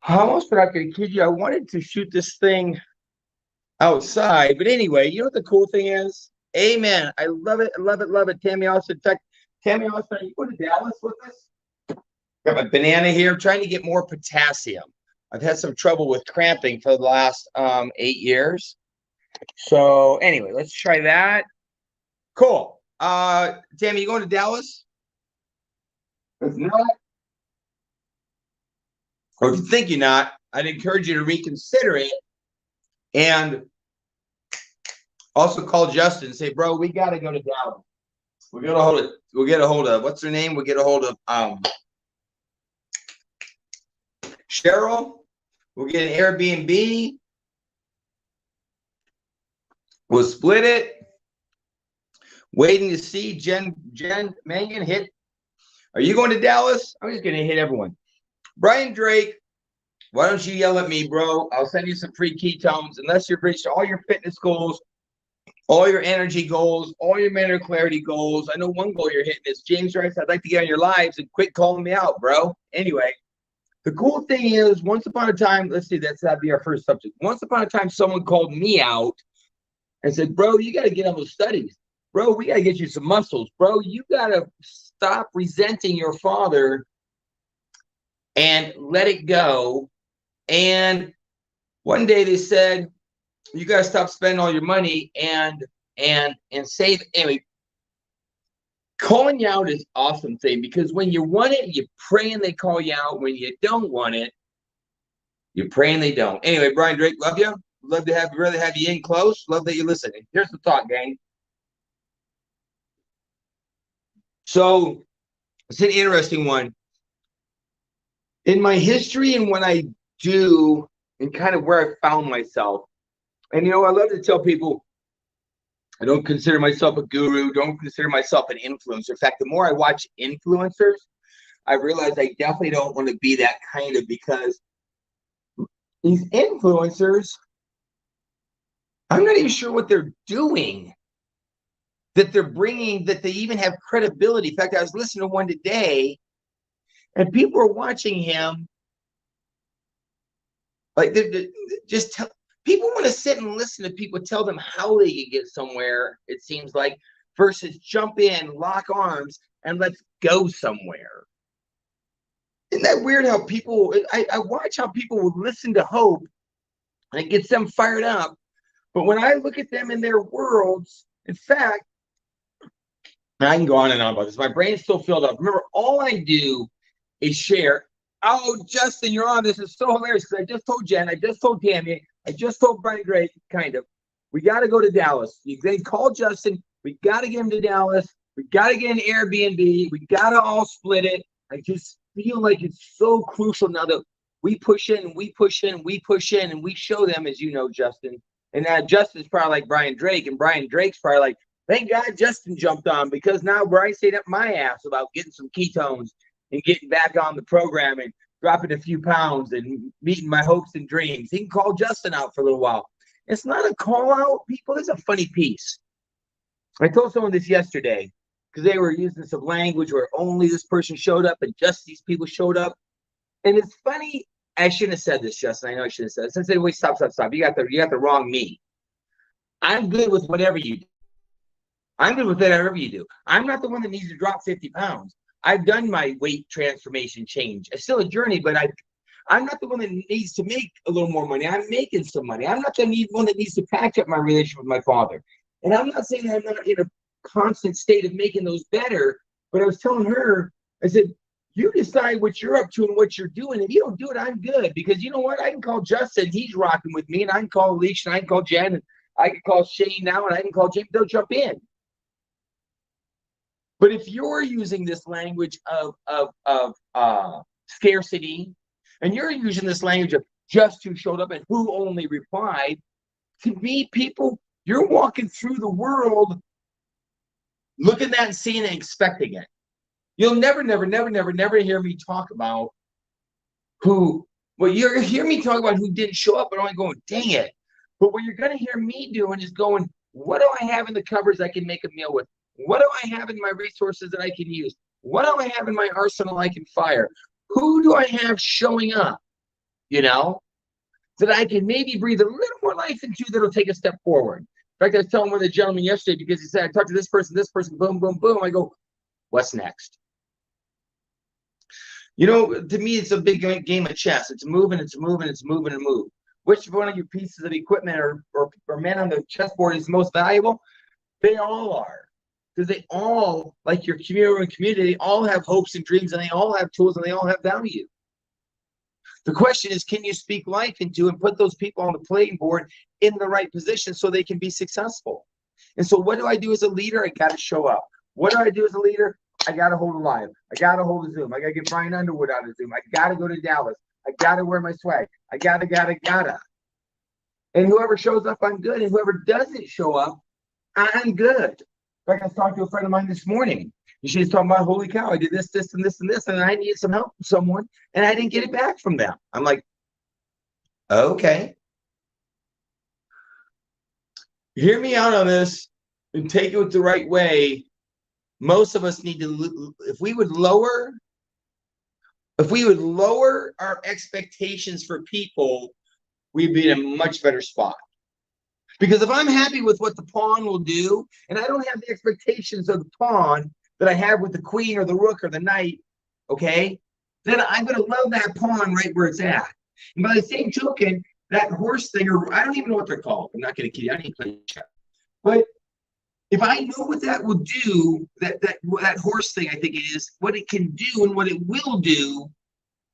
I almost not going to kid you. I wanted to shoot this thing outside, but anyway, you know what the cool thing is? Amen. I love it. I love it. Love it. Tammy Austin. In fact, Tammy Austin, are you going to Dallas with us? Got my banana here. I'm trying to get more potassium. I've had some trouble with cramping for the last 8 years. So anyway, let's try that. Cool. Tammy, you going to Dallas? If not, or if you think you're not, I'd encourage you to reconsider it and also call Justin and say, bro, we got to go to Dallas. We'll get a hold of what's her name? We'll get a hold of Cheryl. We'll get an Airbnb. We'll split it. Waiting to see Jen Mangan hit. Are you going to Dallas? I'm just going to hit everyone. Brian Drake, why don't you yell at me, bro? I'll send you some free ketones. Unless you've reached all your fitness goals, all your energy goals, all your mental clarity goals. I know one goal you're hitting is, James Rice, I'd like to get on your lives and quit calling me out, bro. Anyway, the cool thing is, once upon a time, let's see, that'd be our first subject. Once upon a time, someone called me out and said, bro, you got to get on those studies. Bro, we got to get you some muscles. Bro, you got to stop resenting your father and let it go. And one day they said, you got to stop spending all your money and save. Anyway, calling you out is an awesome thing, because when you want it, you pray and they call you out. When you don't want it, you pray and they don't. Anyway, Brian Drake, love you. Love to really have you in close. Love that you're listening. Here's the thought, gang. So it's an interesting one. In my history and what I do and kind of where I found myself, and I love to tell people, I don't consider myself a guru, don't consider myself an influencer. In fact, the more I watch influencers, I realize I definitely don't want to be that kind of, because these influencers, I'm not even sure what they're doing, that they're bringing, that they even have credibility. In fact, I was listening to one today, and people are watching him. Like, people want to sit and listen to people tell them how they can get somewhere, it seems like, versus jump in, lock arms, and let's go somewhere. Isn't that weird how people, I watch how people will listen to Hope, and it gets them fired up. But when I look at them in their worlds, in fact, I can go on and on about this. My brain is still filled up. Remember, all I do is share. Oh, Justin, you're on. This is so hilarious, because I just told Jen, I just told Tammy, I just told Brian Drake, kind of, we got to go to Dallas. They call Justin. We got to get him to Dallas. We got to get an Airbnb. We got to all split it. I just feel like it's so crucial now that we push in, and we push in, and we push in, and we show them, as you know, Justin. And Justin's probably like Brian Drake, and Brian Drake's probably like, thank God Justin jumped on, because now Brian stayed up my ass about getting some ketones and getting back on the program and dropping a few pounds and meeting my hopes and dreams. He can call Justin out for a little while. It's not a call out, people. It's a funny piece. I told someone this yesterday, because they were using some language where only this person showed up and just these people showed up. And it's funny. I shouldn't have said this, Justin. I know I shouldn't have said it. Since they wait, stop. You got the wrong me. I'm good with whatever you do. I'm good with whatever you do. I'm not the one that needs to drop 50 pounds. I've done my weight transformation change. It's still a journey, but I'm not the one that needs to make a little more money. I'm making some money. I'm not the one that needs to patch up my relationship with my father. And I'm not saying that I'm not in a constant state of making those better, but I was telling her, I said, you decide what you're up to and what you're doing. If you don't do it, I'm good. Because you know what? I can call Justin. He's rocking with me. And I can call Alicia. And I can call Jen. And I can call Shane now. And I can call James. They'll jump in. But if you're using this language of scarcity, and you're using this language of just who showed up and who only replied, to me, people, you're walking through the world looking at that and seeing it and expecting it. You'll never hear me talk about who, well, you'll hear me talk about who didn't show up, but only going, dang it. But what you're going to hear me doing is going, what do I have in the cupboards I can make a meal with? What do I have in my resources that I can use? What do I have in my arsenal I can fire? Who do I have showing up? you know, so that I can maybe breathe a little more life into that'll take a step forward. In fact, I was telling one of the gentlemen yesterday because he said, I talked to this person, boom, boom, boom. I go, what's next? You know, to me, it's a big game of chess. It's moving, it's moving, it's moving and move. Which one of your pieces of equipment or men on the chessboard is most valuable? They all are. Because they all, like your community, they all have hopes and dreams, and they all have tools, and they all have value. The question is, can you speak life into and put those people on the playing board in the right position so they can be successful? And so what do I do as a leader? I got to show up. What do I do as a leader? I got to hold a live. I got to hold a Zoom. I got to get Brian Underwood out of Zoom. I got to go to Dallas. I got to wear my swag. I got to. And whoever shows up, I'm good. And whoever doesn't show up, I'm good. Like I was talking to a friend of mine this morning. And she was talking about, holy cow, I did this, this, and this, and this, and I needed some help from someone, and I didn't get it back from them. I'm like, okay. Hear me out on this and take it the right way. Most of us need to, if we would lower our expectations for people, we'd be in a much better spot. Because if I'm happy with what the pawn will do, and I don't have the expectations of the pawn that I have with the queen or the rook or the knight, okay, then I'm going to love that pawn right where it's at. And by the same token, that horse thing, or I don't even know what they're called. I'm not going to kid you. I didn't play chess. But if I know what that will do, that horse thing, I think it is, what it can do and what it will do,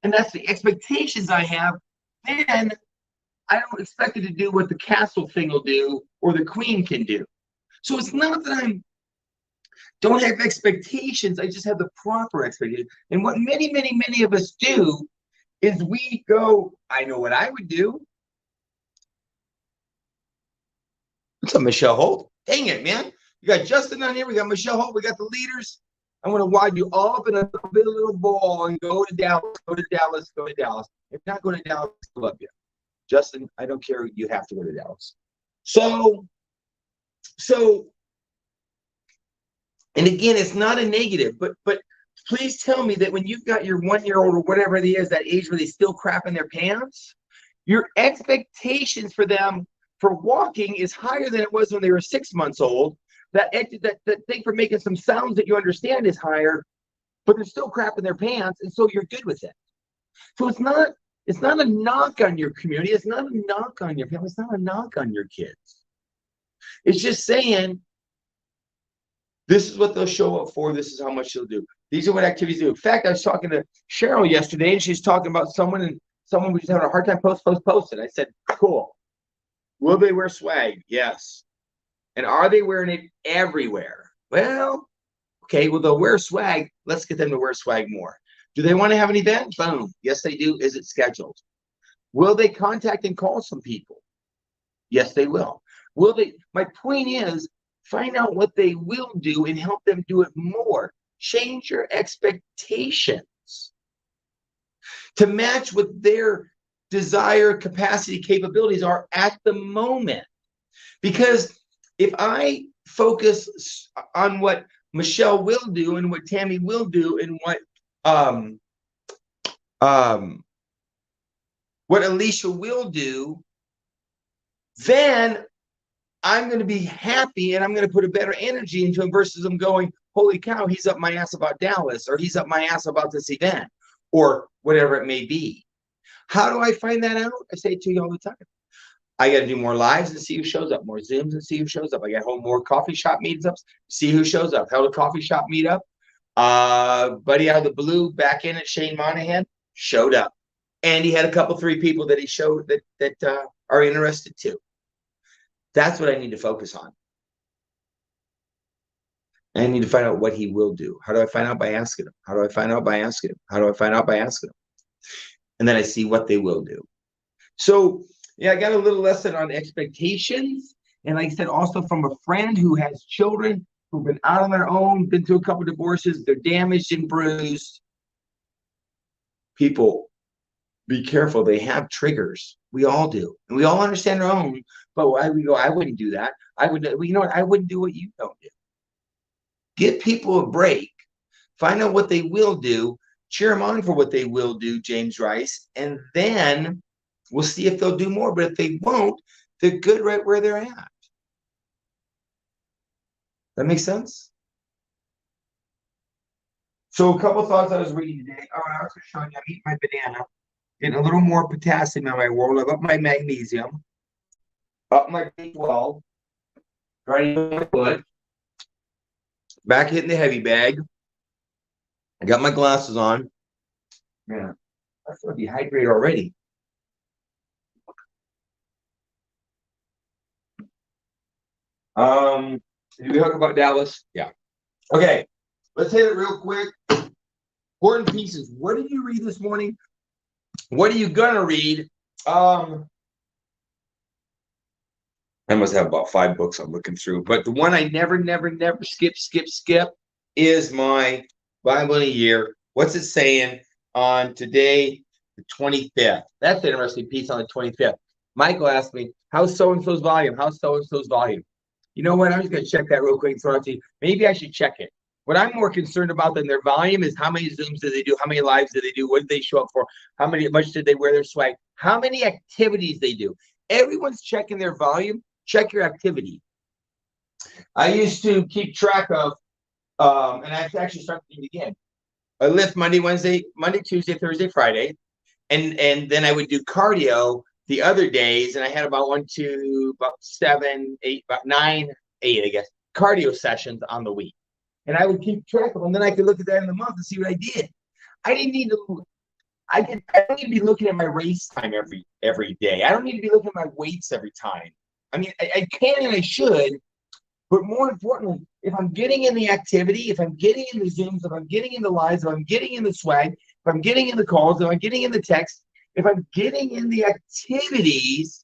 and that's the expectations I have, then I don't expect it to do what the castle thing will do or the queen can do. So it's not that I don't have expectations. I just have the proper expectations. And what many, many, many of us do is we go, I know what I would do. What's up, Michelle Holt? Dang it, man. You got Justin on here. We got Michelle Holt. We got the leaders. I'm going to wad you all up in a little ball and go to Dallas, go to Dallas, go to Dallas. If not, go to Dallas, I love you. Justin, I don't care. You have to go to Dallas. So, and again, it's not a negative, but please tell me that when you've got your 1-year-old or whatever it is, that age where they still crap in their pants, your expectations for them for walking is higher than it was when they were 6 months old. That thing for making some sounds that you understand is higher, but they're still crap in their pants, and so you're good with it. So it's not a knock on your community. It's not a knock on your family. It's not a knock on your kids. It's just saying, this is what they'll show up for. This is how much they'll do. These are what activities do. In fact, I was talking to Cheryl yesterday, and she's talking about someone was just having a hard time posting. I said, cool. Will they wear swag? Yes. And are they wearing it everywhere? Well, okay, well, they'll wear swag. Let's get them to wear swag more. Do they want to have an event? Boom. Yes, they do. Is it scheduled? Will they contact and call some people? Yes, they will. Will they? My point is, find out what they will do and help them do it more. Change your expectations to match what their desire, capacity, capabilities are at the moment. Because if I focus on what Michelle will do and what Tammy will do and what Alicia will do, then I'm going to be happy and I'm going to put a better energy into him versus I'm going, holy cow, he's up my ass about Dallas, or he's up my ass about this event, or whatever it may be. How do I find that out? I say it to you all the time. I got to do more lives and see who shows up, more Zooms and see who shows up. I got to hold more coffee shop meetups, see who shows up. Held a coffee shop meetup. Buddy out of the blue, back in at Shane Monahan, showed up. And he had a couple, 3 people that he showed that are interested too. That's what I need to focus on. And I need to find out what he will do. How do I find out? By asking him. How do I find out? By asking him. How do I find out? By asking him. And then I see what they will do. So, yeah, I got a little lesson on expectations. And like I said, also from a friend who has children who've been out on their own, been through a couple of divorces, they're damaged and bruised. People, be careful. They have triggers. We all do. And we all understand our own. But why we go, I wouldn't do that. I would, you know what? I wouldn't do what you don't do. Give people a break. Find out what they will do. Cheer them on for what they will do, James Rice. And then We'll see if they'll do more, but if they won't, they're good right where they're at. That makes sense? So a couple thoughts I was reading today. Oh, I was showing you I'm eating my banana, getting a little more potassium in my world. I've up my magnesium, up my B12, right in my foot, back hitting the heavy bag. I got my glasses on. Man, I feel dehydrated already. Did we talk about Dallas? Yeah. Okay, let's hit it real quick. Important pieces. What did you read this morning? What are you gonna read? I must have about 5 books I'm looking through, but the one I never skip is my Bible in a Year. What's it saying on today, the 25th? That's an interesting piece on the 25th. Michael asked me, how's so-and-so's volume? How's so-and-so's volume? You know what? I'm just going to check that real quick and throw it to you. Maybe I should check it. What I'm more concerned about than their volume is how many Zooms did they do? How many lives did they do? What did they show up for? Much did they wear their swag? How many activities they do? Everyone's checking their volume. Check your activity. I used to keep track of, and I actually started doing it again. I lift Monday, Tuesday, Thursday, Friday, and then I would do cardio the other days, and I had about 7, 8, about 9, 8, I guess, cardio sessions on the week. And I would keep track of them. And then I could look at that in the month and see what I did. I didn't need to. I don't need to be looking at my race time every day. I don't need to be looking at my weights every time. I mean, I can and I should, but more importantly, if I'm getting in the activity, if I'm getting in the Zooms, if I'm getting in the lives, if I'm getting in the swag, if I'm getting in the calls, if I'm getting in the text, if I'm getting in the activities,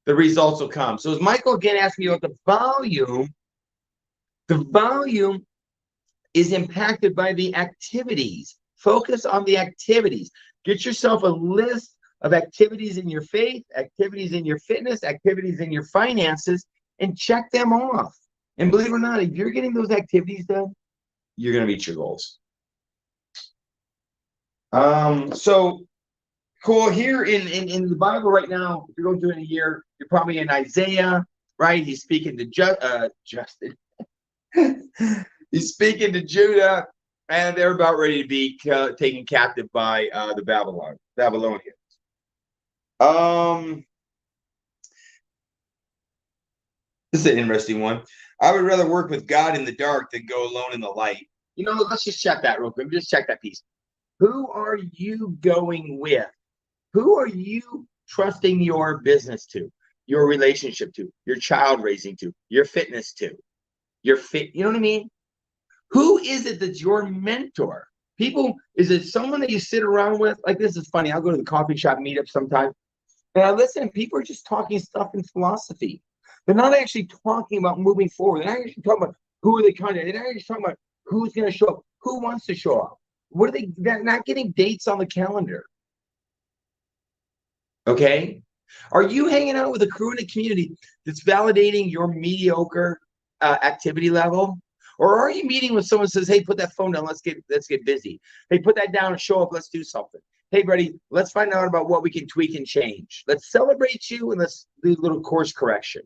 the results will come. So as Michael again asked me about the volume is impacted by the activities. Focus on the activities. Get yourself a list of activities in your faith, activities in your fitness, activities in your finances, and check them off. And believe it or not, if you're getting those activities done, you're going to meet your goals. So cool. Here in the Bible right now, if you're going through in a year, you're probably in Isaiah, right? He's speaking to Justin. He's speaking to Judah, and they're about ready to be taken captive by the Babylonians. This is an interesting one. I would rather work with God in the dark than go alone in the light. You know, let's just check that real quick. Just check that piece. Who are you going with? Who are you trusting your business to, your relationship to, your child raising to, your fitness to, you know what I mean? Who is it that's your mentor? People, is it someone that you sit around with? Like, this is funny. I'll go to the coffee shop meetup sometime, and I listen, and people are just talking stuff in philosophy. They're not actually talking about moving forward. They're not actually talking about who are they contacting. They're not actually talking about who's going to show up, who wants to show up. What are they? They're not getting dates on the calendar. Okay? Are you hanging out with a crew in a community that's validating your mediocre activity level? Or are you meeting with someone who says, hey, put that phone down, let's get busy. Hey, put that down and show up, let's do something. Hey, buddy, let's find out about what we can tweak and change. Let's celebrate you and let's do a little course correction.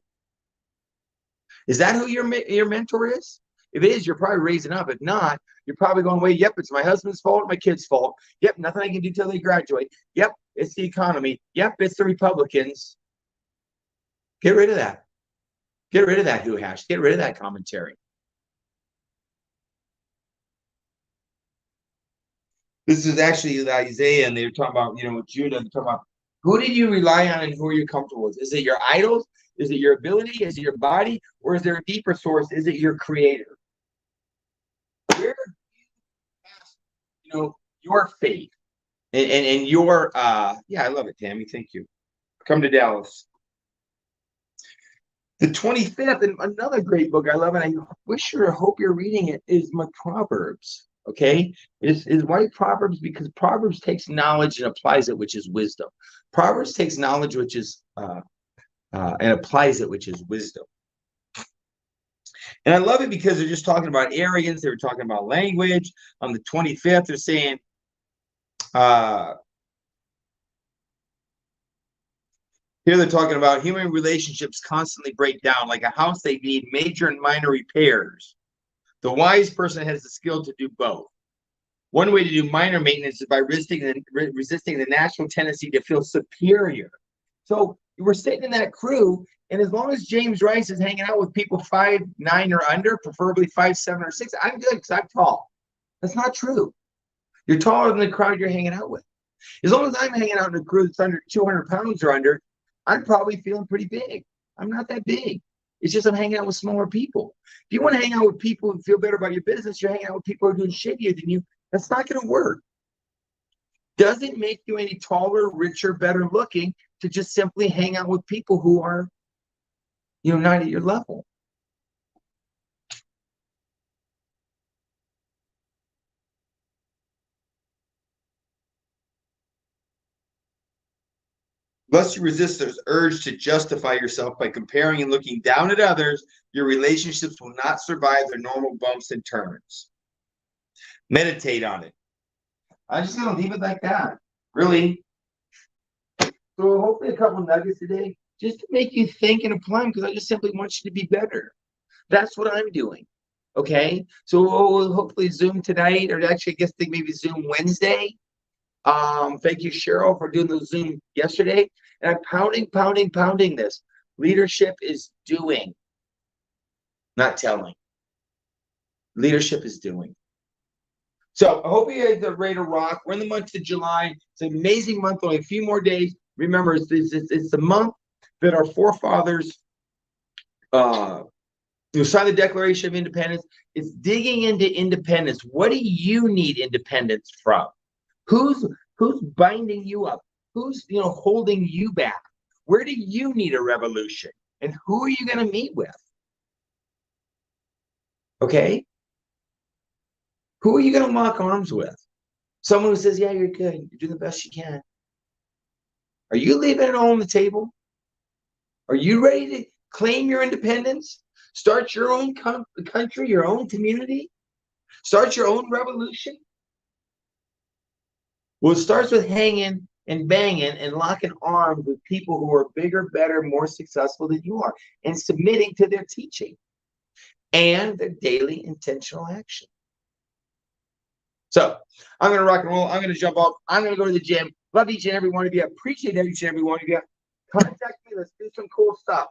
Is that who your mentor is? If it is, you're probably raising up. If not, you're probably going, wait, yep, it's my husband's fault, my kid's fault. Yep, nothing I can do till they graduate. Yep, it's the economy. Yep, it's the Republicans. Get rid of that. Get rid of that who hash. Get rid of that commentary. This is actually Isaiah, and they were talking about, with Judah, they're talking about who did you rely on and who are you comfortable with? Is it your idols? Is it your ability? Is it your body? Or is there a deeper source? Is it your creator? Where do you ask, your faith and your I love it, Tammy. Thank you. Come to Dallas. The 25th, and another great book I love, and I hope you're reading it, is my Proverbs. Okay, is why Proverbs, because Proverbs takes knowledge and applies it, which is wisdom. Proverbs takes knowledge, which is and applies it, which is wisdom. And I love it because they're just talking about arrogance. They were talking about language. On the 25th, they're saying, Here they're talking about human relationships constantly break down. Like a house, they need major and minor repairs. The wise person has the skill to do both. One way to do minor maintenance is by resisting the natural tendency to feel superior. So we're sitting in that crew, and as long as James Rice is hanging out with people 5'9" or under, preferably 5'7" or 6, I'm good because I'm tall. That's not true. You're taller than the crowd you're hanging out with. As long as I'm hanging out in a crew that's under 200 pounds or under, I'm probably feeling pretty big. I'm not that big. It's just I'm hanging out with smaller people. If you want to hang out with people and feel better about your business, you're hanging out with people who are doing shittier than you. That's not going to work. Doesn't make you any taller, richer, better looking to just simply hang out with people who are, not at your level. Lest you resist this urge to justify yourself by comparing and looking down at others, your relationships will not survive their normal bumps and turns. Meditate on it. I'm just going to leave it like that. Really. So hopefully a couple nuggets today just to make you think and apply them, because I just simply want you to be better. That's what I'm doing. Okay. So hopefully Zoom tonight, or actually I guess maybe Zoom Wednesday. Thank you, Cheryl, for doing the Zoom yesterday. And I'm pounding this. Leadership is doing, not telling. Leadership is doing. So I hope you guys are ready to rock. We're in the month of July. It's an amazing month, only a few more days. Remember, it's the month that our forefathers signed the Declaration of Independence. It's digging into independence. What do you need independence from? Who's binding you up? Who's holding you back? Where do you need a revolution? And who are you going to meet with? Okay? Who are you going to lock arms with? Someone who says, yeah, you're good. You're doing the best you can. Are you leaving it all on the table? Are you ready to claim your independence? Start your own country, your own community? Start your own revolution? Well, it starts with hanging and banging and locking arms with people who are bigger, better, more successful than you are, and submitting to their teaching and their daily intentional action. So I'm going to rock and roll. I'm going to jump off. I'm going to go to the gym. Love each and every one of you. Appreciate each and every one of you. Contact me. Let's do some cool stuff.